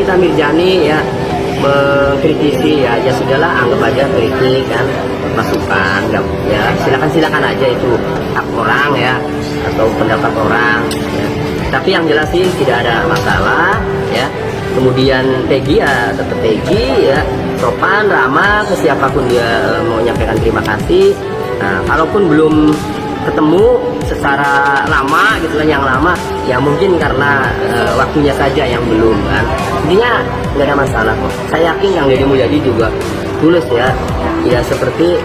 Nikita Mirzani ya mengkritisi ya sudahlah, anggap aja kritik kan, masukan ya, silakan aja, itu hak orang ya atau pendapat orang ya. Tapi yang jelas sih tidak ada masalah ya. Kemudian Peggy ya tetap Peggy ya, sopan ramah ke siapapun dia mau menyampaikan terima kasih. Nah, kalaupun belum ketemu secara lama gitu kan, yang lama ya mungkin karena waktunya saja yang belum kan. Intinya nggak ada masalah kok. Saya yakin Kang Deddy Mulyadi juga tulus ya, tidak seperti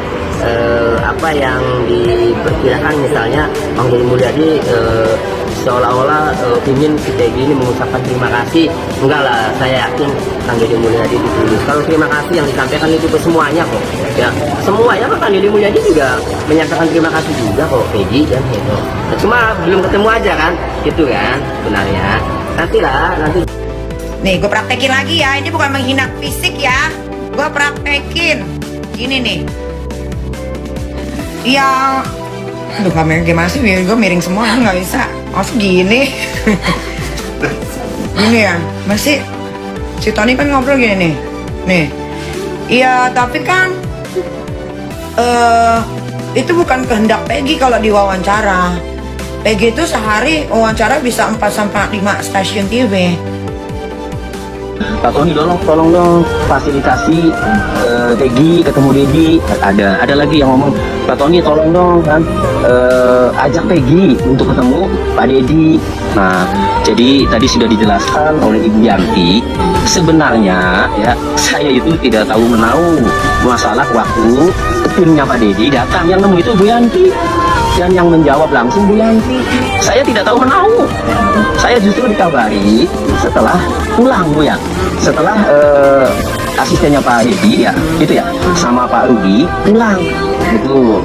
apa yang diperkirakan, misalnya Kang Deddy Mulyadi seolah-olah ingin si Peggy ini mengucapkan terima kasih. Enggak lah, saya yakin Kang Deddy Mulyadi ditulus. Kalau terima kasih yang disampaikan itu ke semuanya kok ya, semuanya kok. Kang Deddy Mulyadi juga menyampaikan terima kasih juga kok Peggy kan gitu. Nah, cuma belum ketemu aja kan gitu kan sebenarnya. Nanti nih gue praktekin lagi ya, ini bukan menghina fisik ya, gue praktekin gini nih ya. Aduh, kamera gimana sih, gue miring semua, nggak bisa. Maksud gini gini ya, masih si Tony kan ngobrol gini nih iya, tapi kan itu bukan kehendak Peggy kalau diwawancara. Peggy itu sehari wawancara bisa 4-5 stasiun TV. Pak Tony tolong dong fasilitasi Peggy ketemu Deddy. Ada lagi yang ngomong, Pak Tony tolong dong kan ajak Peggy untuk ketemu Pak Deddy. Nah, jadi tadi sudah dijelaskan oleh Ibu Yanti, sebenarnya ya saya itu tidak tahu menahu masalah waktu timnya Pak Deddy datang, yang nemu itu Bu Yanti dan yang menjawab langsung Bu Yanti. Saya tidak tahu menahu, saya justru dikabari setelah pulang Bu ya, setelah asistennya Pak Deddy ya itu ya sama Pak Rudi pulang gitu.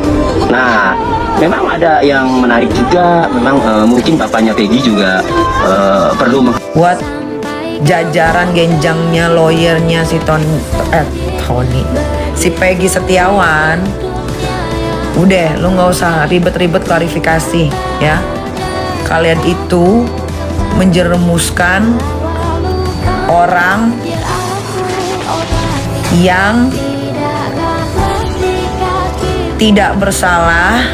Nah, memang ada yang menarik juga, memang mungkin bapaknya Peggy juga perlu Buat jajaran genjangnya lawyernya si Tony, si Peggy Setiawan, udah lu nggak usah ribet-ribet klarifikasi ya. Kalian itu menjerumuskan orang yang tidak bersalah,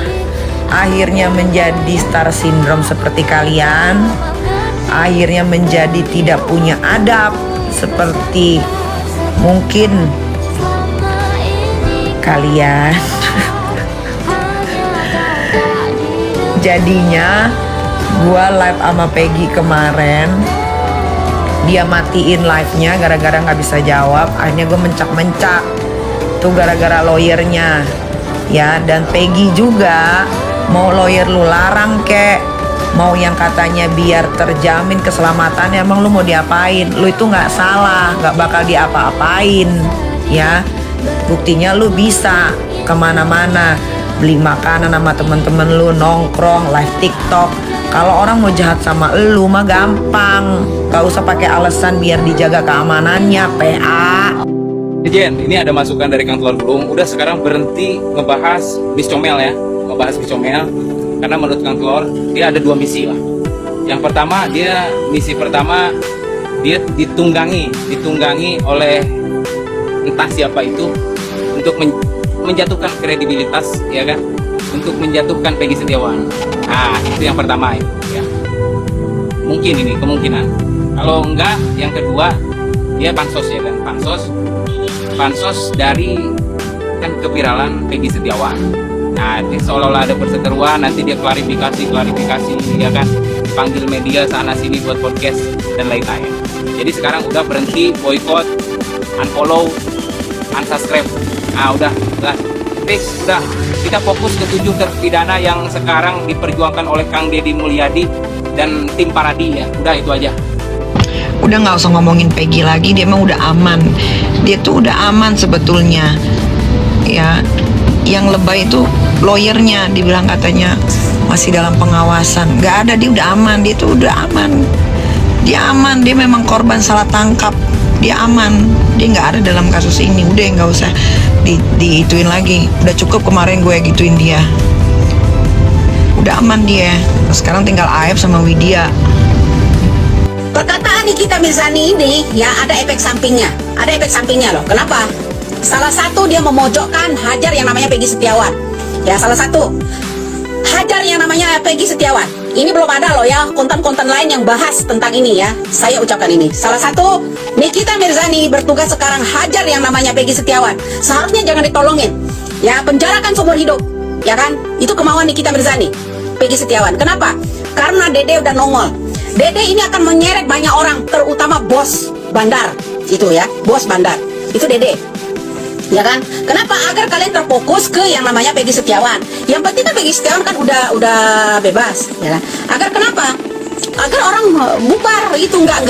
akhirnya menjadi star syndrome seperti kalian, akhirnya menjadi tidak punya adab seperti mungkin kalian. Jadinya gua live sama Peggy kemarin, dia matiin live-nya gara-gara nggak bisa jawab. Akhirnya gue mencak-mencak tuh gara-gara lawyernya ya. Dan Peggy juga mau lawyer lu larang kek, mau yang katanya biar terjamin keselamatannya, emang lu mau diapain? Lu itu nggak salah, nggak bakal diapa-apain ya. Buktinya lu bisa kemana-mana, beli makanan sama temen-temen lu, nongkrong, live TikTok. Kalau orang mau jahat sama lu mah gampang, gak usah pakai alasan biar dijaga keamanannya, PA. Jen, ini ada masukan dari Kang Telur Gulung. Udah sekarang berhenti ngebahas bis comel ya, ngebahas bis comel. Karena menurut Kang Telur, dia ada 2 misi lah. Yang pertama, misi pertama dia ditunggangi oleh entah siapa itu untuk menjatuhkan kredibilitas ya kan, untuk menjatuhkan Peggy Setiawan. Nah, itu yang pertama ya. Mungkin ini kemungkinan. Kalau enggak, yang kedua dia pansos ya kan, pansos dari kan keviralan Peggy Setiawan. Nah, seolah-olah ada perseteruan, nanti dia klarifikasi ya kan, panggil media sana sini buat podcast dan lain-lain. Jadi sekarang udah berhenti, boykot, unfollow, unsubscribe. Nah, udah fix, udah kita fokus ke 7 terpidana yang sekarang diperjuangkan oleh Kang Deddy Mulyadi dan tim Paradi ya. Udah itu aja. Udah nggak usah ngomongin Peggy lagi, dia emang udah aman. Dia tuh udah aman sebetulnya ya. Yang lebay itu lawyernya, dibilang katanya masih dalam pengawasan. Nggak ada, dia udah aman, dia tuh udah aman. Dia aman, dia memang korban salah tangkap. Dia aman, dia nggak ada dalam kasus ini. Udah nggak usah diituin lagi. Udah cukup kemarin gue gituin dia. Udah aman dia. Sekarang tinggal Aep sama Widya. Perkataan Nikita Mirzani ini ya ada efek sampingnya. Ada efek sampingnya loh. Kenapa? Salah satu dia memojokkan hajar yang namanya Peggy Setiawan. Ya, salah satu hajar yang namanya Peggy Setiawan. Ini belum ada loh ya konten-konten lain yang bahas tentang ini ya. Saya ucapkan ini. Salah satu Nikita Mirzani bertugas sekarang hajar yang namanya Peggy Setiawan. Seharusnya jangan ditolongin. Ya, penjarakan seumur hidup. Ya kan? Itu kemauan Nikita Mirzani, Peggy Setiawan. Kenapa? Karena Dede udah nongol. Dede ini akan menyeret banyak orang, terutama bos bandar. Itu ya, bos bandar. Itu Dede. Ya kan? Kenapa? Agar kalian terfokus ke yang namanya Peggy Setiawan. Yang penting kan Peggy Setiawan kan udah bebas, ya kan? Agar kenapa? Agar orang bubar itu nggak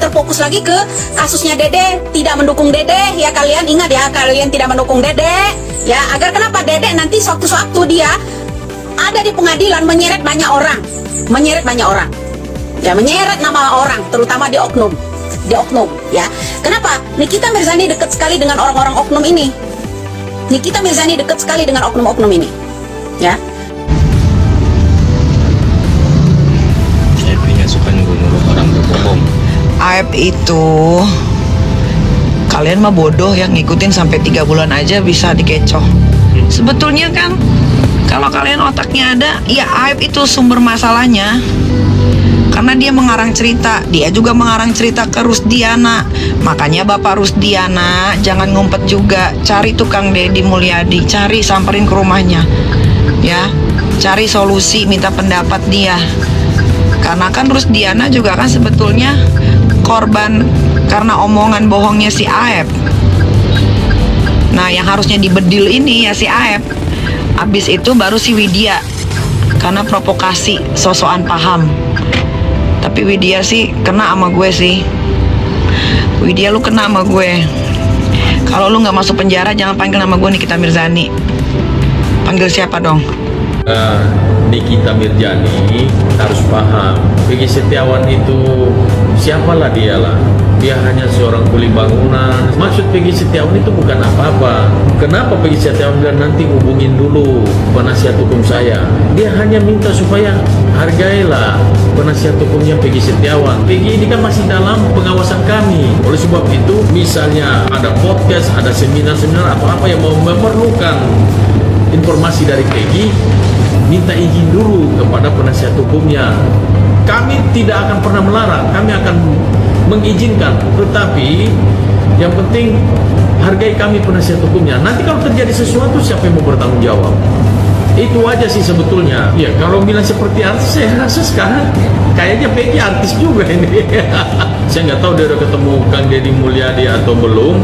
terfokus lagi ke kasusnya Dede, tidak mendukung Dede. Ya kalian ingat ya, kalian tidak mendukung Dede. Ya, agar kenapa Dede nanti sewaktu-sewaktu dia ada di pengadilan menyeret banyak orang, ya menyeret nama orang, terutama di oknum, ya. Kenapa? Nikita Mirzani dekat sekali dengan orang-orang oknum ini. Nikita Mirzani dekat sekali dengan oknum-oknum ini, ya. Saya punya suka nyuruh orang berbohong. Aib itu kalian mah bodoh yang ngikutin sampai 3 bulan aja bisa dikecoh. Sebetulnya kan kalau kalian otaknya ada, ya Aib itu sumber masalahnya. Karena dia mengarang cerita, dia juga mengarang cerita ke Rusdiana. Makanya Bapak Rusdiana jangan ngumpet juga, cari tukang Deddy Mulyadi, cari samperin ke rumahnya. Ya, cari solusi, minta pendapat dia. Karena kan Rusdiana juga kan sebetulnya korban karena omongan bohongnya si Aib. Nah, yang harusnya dibedil ini ya si Aib. Abis itu baru si Widya, karena provokasi, sosokan paham. Tapi Widya sih kena sama gue sih. Widya, lu kena sama gue. Kalau lu nggak masuk penjara jangan panggil nama gue Nikita Mirzani. Panggil siapa dong? Nikita Mirzani harus paham, Peggy Setiawan itu siapalah dia lah. Dia hanya seorang kuli bangunan. Maksud Peggy Setiawan itu bukan apa-apa. Kenapa Peggy Setiawan bilang nanti hubungin dulu penasihat hukum saya? Dia hanya minta supaya hargailah penasihat hukumnya Peggy Setiawan. Peggy ini kan masih dalam pengawasan kami. Oleh sebab itu, misalnya ada podcast, ada seminar-seminar atau apa yang mau memerlukan informasi dari Peggy, minta izin dulu kepada penasihat hukumnya. Kami tidak akan pernah melarang, kami akan mengizinkan, tetapi yang penting hargai kami penasihat hukumnya. Nanti kalau terjadi sesuatu, siapa yang mau bertanggung jawab? Itu aja sih sebetulnya. Ya, kalau bilang seperti artis, saya rasa sekarang kayaknya Peggy artis juga ini. Saya nggak tahu dia udah ketemu Kang Deddy Mulyadi atau belum.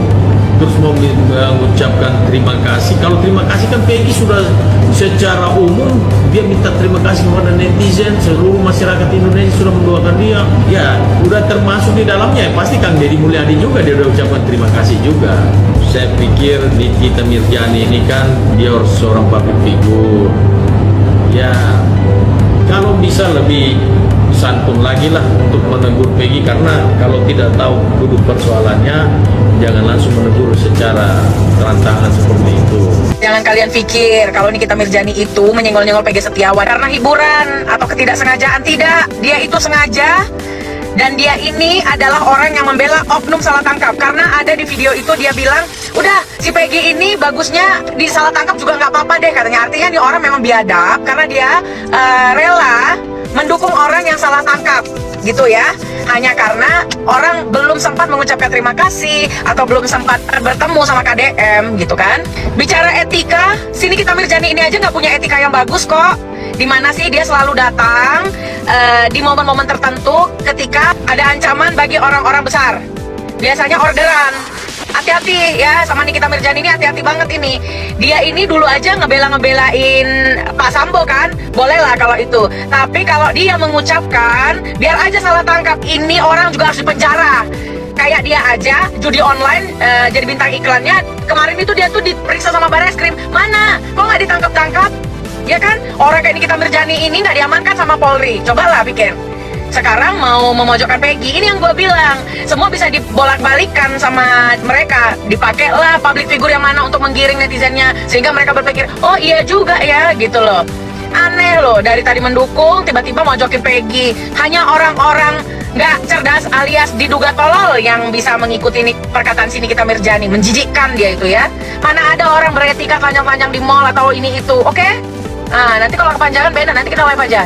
Terus mau mengucapkan terima kasih. Kalau terima kasih kan Peggy sudah secara umum dia minta terima kasih kepada netizen, seluruh masyarakat Indonesia sudah mendoakan dia. Ya, udah termasuk di dalamnya. Pasti Kang Deddy Mulyadi juga dia udah ucapkan terima kasih juga. Saya pikir Nikita Mirzani ini kan dia seorang public figure. Ya, kalau bisa lebih santun lagi lah untuk menegur Peggy, karena kalau tidak tahu duduk persoalannya jangan langsung menegur secara telantangan seperti itu. Jangan kalian pikir kalau Nikita Mirzani itu menyenggol-nyenggol Peggy Setiawan karena hiburan atau ketidaksengajaan. Tidak, dia itu sengaja. Dan dia ini adalah orang yang membela oknum salah tangkap. Karena ada di video itu dia bilang, udah si Peggy ini bagusnya di salah tangkap juga nggak apa-apa deh katanya. Artinya nih orang memang biadab karena dia rela mendukung orang yang salah tangkap gitu ya. Hanya karena orang belum sempat mengucapkan terima kasih atau belum sempat bertemu sama KDM gitu kan. Bicara etika, si Nikita Mirzani ini aja nggak punya etika yang bagus kok. Dimana sih dia selalu datang di momen-momen tertentu ketika ada ancaman bagi orang-orang besar. Biasanya orderan. Hati-hati ya sama Nikita Mirzani ini, hati-hati banget ini. Dia ini dulu aja ngebelain Pak Sambo kan, boleh lah kalau itu. Tapi kalau dia mengucapkan, biar aja salah tangkap, ini orang juga harus dipenjara. Kayak dia aja judi online jadi bintang iklannya. Kemarin itu dia tuh diperiksa sama Barreskrim. Mana? Kok nggak ditangkap-tangkap? Ya kan? Orang kayak Nikita Mirzani ini nggak diamankan sama Polri. Cobalah pikir. Sekarang mau memojokkan Peggy, ini yang gue bilang, semua bisa dibolak-balikan sama mereka. Dipakailah public figure yang mana untuk menggiring netizennya, sehingga mereka berpikir, oh iya juga ya, gitu loh. Aneh loh, dari tadi mendukung, tiba-tiba mojokin Peggy. Hanya orang-orang nggak cerdas cerdas alias diduga tolol yang bisa mengikuti perkataan si Nikita Mirzani. Menjijikkan dia itu ya. Mana ada orang beretika panjang-panjang di mall atau ini itu, oke? Nah, nanti kalau kepanjangan beda, nanti kita live aja.